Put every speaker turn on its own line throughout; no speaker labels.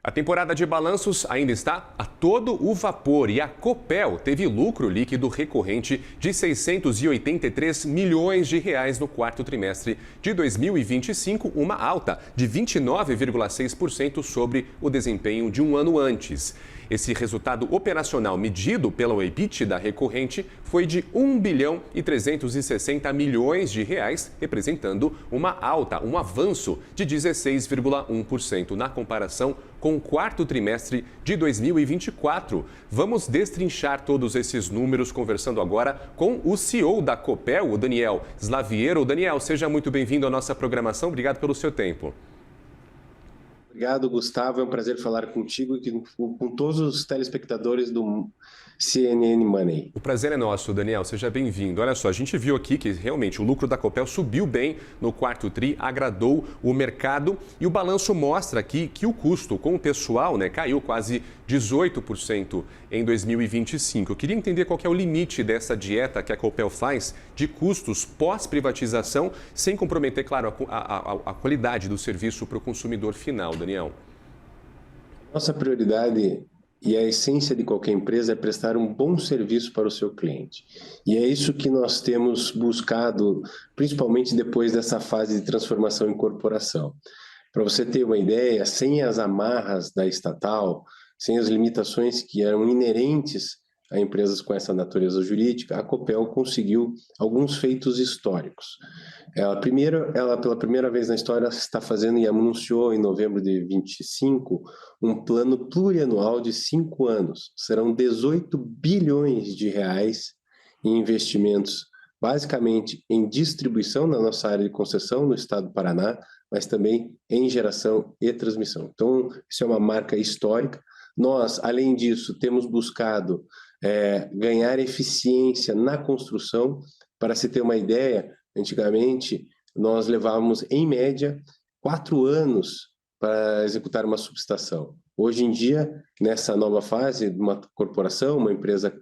A temporada de balanços ainda está a todo o vapor e a Copel teve lucro líquido recorrente de 683 milhões de reais no quarto trimestre de 2025, uma alta de 29,6% sobre o desempenho de um ano antes. Esse resultado operacional medido pela EBITDA recorrente foi de 1 bilhão e 360 milhões de reais, representando uma alta, um avanço de 16,1% na comparação com o quarto trimestre de 2024. Vamos destrinchar todos esses números conversando agora com o CEO da Copel, o Daniel Slaviero. Daniel, seja muito bem-vindo à nossa programação. Obrigado pelo seu tempo.
Obrigado, Gustavo. É um prazer falar contigo e com todos os telespectadores do CNN Money.
O prazer é nosso, Daniel. Seja bem-vindo. Olha só, a gente viu aqui que realmente o lucro da Copel subiu bem no quarto tri, agradou o mercado e o balanço mostra aqui que o custo com o pessoal, caiu quase 18% em 2025. Eu queria entender qual que é o limite dessa dieta que a Copel faz de custos pós-privatização, sem comprometer, claro, a qualidade do serviço para o consumidor final, Daniel.
Nossa prioridade e a essência de qualquer empresa é prestar um bom serviço para o seu cliente. E é isso que nós temos buscado, principalmente depois dessa fase de transformação em corporação. Para você ter uma ideia, sem as amarras da estatal, sem as limitações que eram inerentes a empresas com essa natureza jurídica, a Copel conseguiu alguns feitos históricos. Ela, pela primeira vez na história, está fazendo e anunciou em novembro de 25 um plano plurianual de 5 anos. Serão 18 bilhões de reais em investimentos, basicamente em distribuição na nossa área de concessão no estado do Paraná, mas também em geração e transmissão. Então, isso é uma marca histórica. Nós, além disso, temos buscado ganhar eficiência na construção. Para se ter uma ideia, antigamente nós levávamos, em média, 4 anos para executar uma subestação. Hoje em dia, nessa nova fase de uma corporação, uma empresa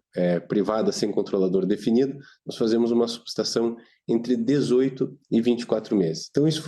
privada sem controlador definido, nós fazemos uma subestação entre 18 e 24 meses. Então, isso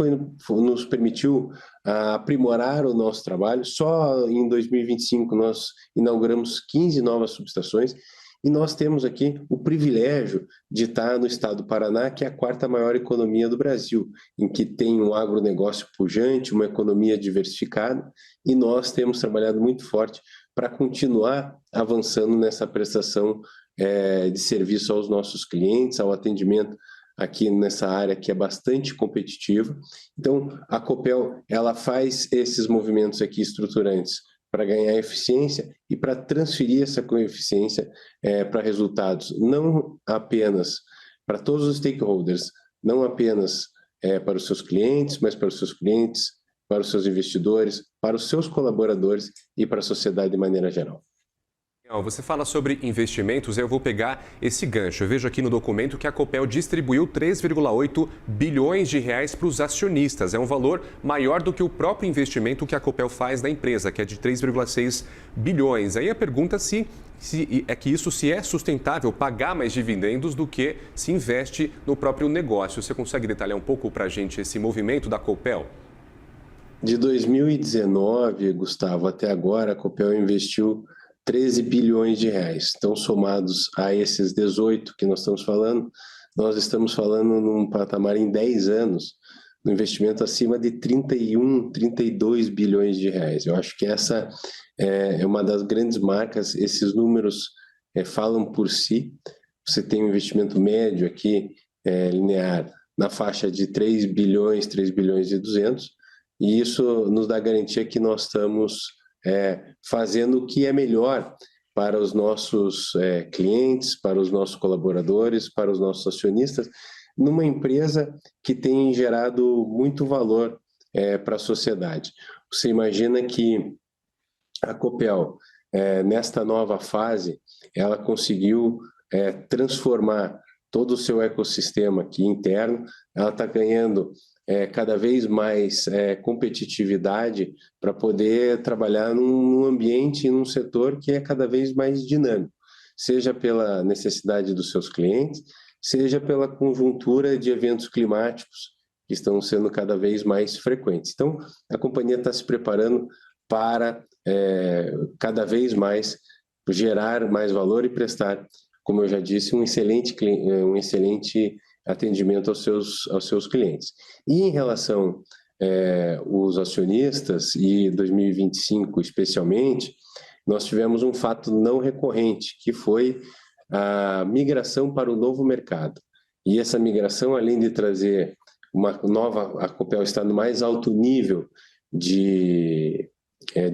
nos permitiu aprimorar o nosso trabalho. Só em 2025 nós inauguramos 15 novas subestações e nós temos aqui o privilégio de estar no estado do Paraná, que é a quarta maior economia do Brasil, em que tem um agronegócio pujante, uma economia diversificada, e nós temos trabalhado muito forte para continuar avançando nessa prestação de serviço aos nossos clientes, ao atendimento aqui nessa área que é bastante competitiva. Então, a Copel, ela faz esses movimentos aqui estruturantes para ganhar eficiência e para transferir essa eficiência para resultados, não apenas para todos os stakeholders, não apenas para os seus clientes, mas para os seus clientes, para os seus investidores, para os seus colaboradores e para a sociedade de maneira geral.
Você fala sobre investimentos, eu vou pegar esse gancho. Eu vejo aqui no documento que a Copel distribuiu 3,8 bilhões de reais para os acionistas. É um valor maior do que o próprio investimento que a Copel faz na empresa, que é de 3,6 bilhões. Aí a pergunta se é sustentável pagar mais dividendos do que se investe no próprio negócio. Você consegue detalhar um pouco para a gente esse movimento da Copel?
De 2019, Gustavo, até agora, a Copel investiu 13 bilhões de reais. Então, somados a esses 18 que nós estamos falando, nós estamos falando num patamar em 10 anos, um investimento acima de 31, 32 bilhões de reais. Eu acho que essa é uma das grandes marcas, esses números falam por si. Você tem um investimento médio aqui, linear, na faixa de 3 bilhões e 200, e isso nos dá garantia que nós estamos fazendo o que é melhor para os nossos clientes, para os nossos colaboradores, para os nossos acionistas, numa empresa que tem gerado muito valor para a sociedade. Você imagina que a Copel, nesta nova fase, ela conseguiu transformar todo o seu ecossistema aqui interno, ela está ganhando cada vez mais competitividade para poder trabalhar num ambiente e num setor que é cada vez mais dinâmico, seja pela necessidade dos seus clientes, seja pela conjuntura de eventos climáticos que estão sendo cada vez mais frequentes. Então, a companhia está se preparando para cada vez mais gerar mais valor e prestar, como eu já disse, um excelente atendimento aos seus clientes. E em relação os acionistas, e 2025 especialmente, nós tivemos um fato não recorrente, que foi a migração para o novo mercado. E essa migração, além de trazer uma nova, a Copel está no mais alto nível de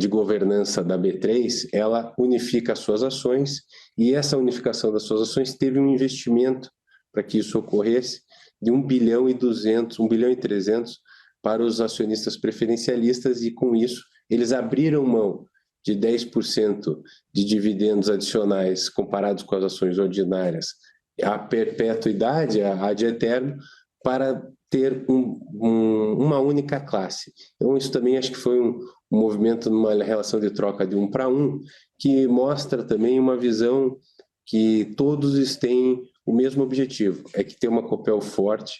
governança da B3, ela unifica as suas ações, e essa unificação das suas ações teve um investimento para que isso ocorresse de 1 bilhão e 300 para os acionistas preferencialistas, e com isso eles abriram mão de 10% de dividendos adicionais comparados com as ações ordinárias à perpetuidade, a ad eterno, para ter uma única classe. Então isso também acho que foi um movimento numa relação de troca de 1 para 1, que mostra também uma visão que todos têm o mesmo objetivo, é que ter uma Copel forte,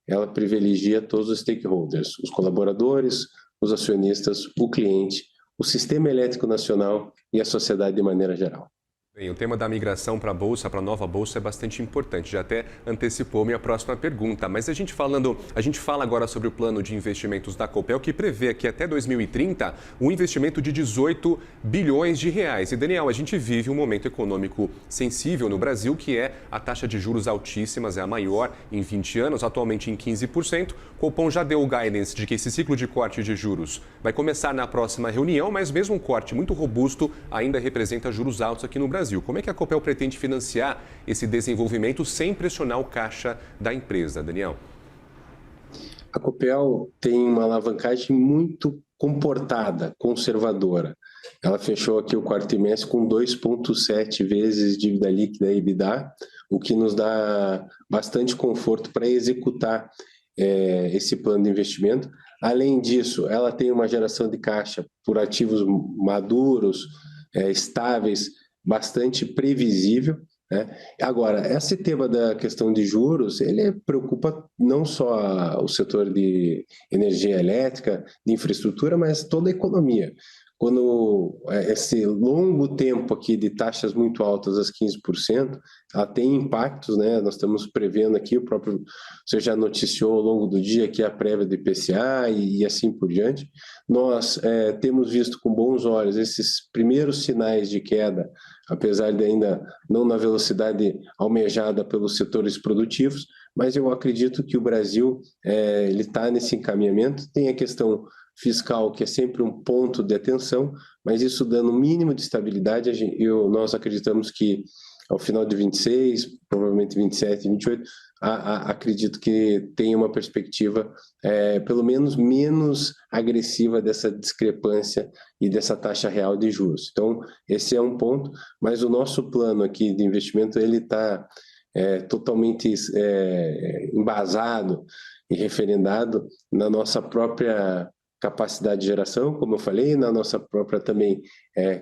ela privilegia todos os stakeholders, os colaboradores, os acionistas, o cliente, o sistema elétrico nacional e a sociedade de maneira geral.
Bem, o tema da migração para a Bolsa, para a nova Bolsa, é bastante importante. Já até antecipou minha próxima pergunta. Mas a gente fala agora sobre o plano de investimentos da Copel, que prevê que até 2030 um investimento de 18 bilhões de reais. E, Daniel, a gente vive um momento econômico sensível no Brasil, que é a taxa de juros altíssimas, é a maior em 20 anos, atualmente em 15%. O Copom já deu o guidance de que esse ciclo de corte de juros vai começar na próxima reunião, mas mesmo um corte muito robusto ainda representa juros altos aqui no Brasil. Como é que a Copel pretende financiar esse desenvolvimento sem pressionar o caixa da empresa, Daniel?
A Copel tem uma alavancagem muito comportada, conservadora. Ela fechou aqui o quarto trimestre com 2,7 vezes dívida líquida e EBITDA, o que nos dá bastante conforto para executar esse plano de investimento. Além disso, ela tem uma geração de caixa por ativos maduros, estáveis, bastante previsível, né? Agora, esse tema da questão de juros, ele preocupa não só o setor de energia elétrica, de infraestrutura, mas toda a economia. Quando esse longo tempo aqui de taxas muito altas, às 15%, ela tem impactos, né? Nós estamos prevendo aqui, você já noticiou ao longo do dia que a prévia do IPCA e assim por diante. Nós temos visto com bons olhos esses primeiros sinais de queda, apesar de ainda não na velocidade almejada pelos setores produtivos, mas eu acredito que o Brasil ele está nesse encaminhamento. Tem a questão fiscal, que é sempre um ponto de atenção, mas isso dando um mínimo de estabilidade, nós acreditamos que ao final de 26, provavelmente 27, 28, acredito que tem uma perspectiva pelo menos menos agressiva dessa discrepância e dessa taxa real de juros. Então, esse é um ponto, mas o nosso plano aqui de investimento, ele está totalmente embasado e referendado na nossa própria capacidade de geração, como eu falei, na nossa própria também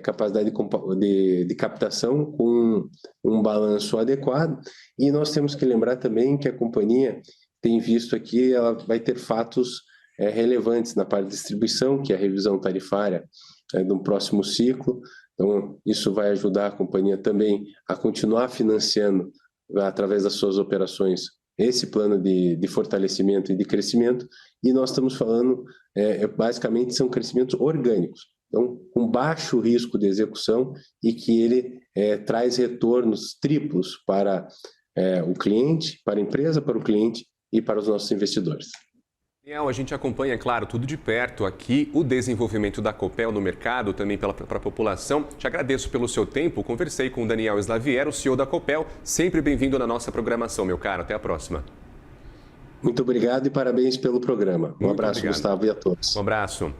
capacidade de captação com um balanço adequado. E nós temos que lembrar também que a companhia tem visto aqui, ela vai ter fatos relevantes na parte de distribuição, que é a revisão tarifária do próximo ciclo. Então, isso vai ajudar a companhia também a continuar financiando, através das suas operações, esse plano de fortalecimento e de crescimento. E nós estamos falando, basicamente, são crescimentos orgânicos, então com baixo risco de execução, e que ele traz retornos triplos para o cliente, para a empresa, para o cliente e para os nossos investidores.
Daniel, a gente acompanha, claro, tudo de perto aqui, o desenvolvimento da Copel no mercado, também para a população. Te agradeço pelo seu tempo. Conversei com o Daniel Slaviero, o CEO da Copel. Sempre bem-vindo na nossa programação, meu caro. Até a próxima.
Muito obrigado e parabéns pelo programa. Um abraço, Gustavo, e a todos.
Um abraço.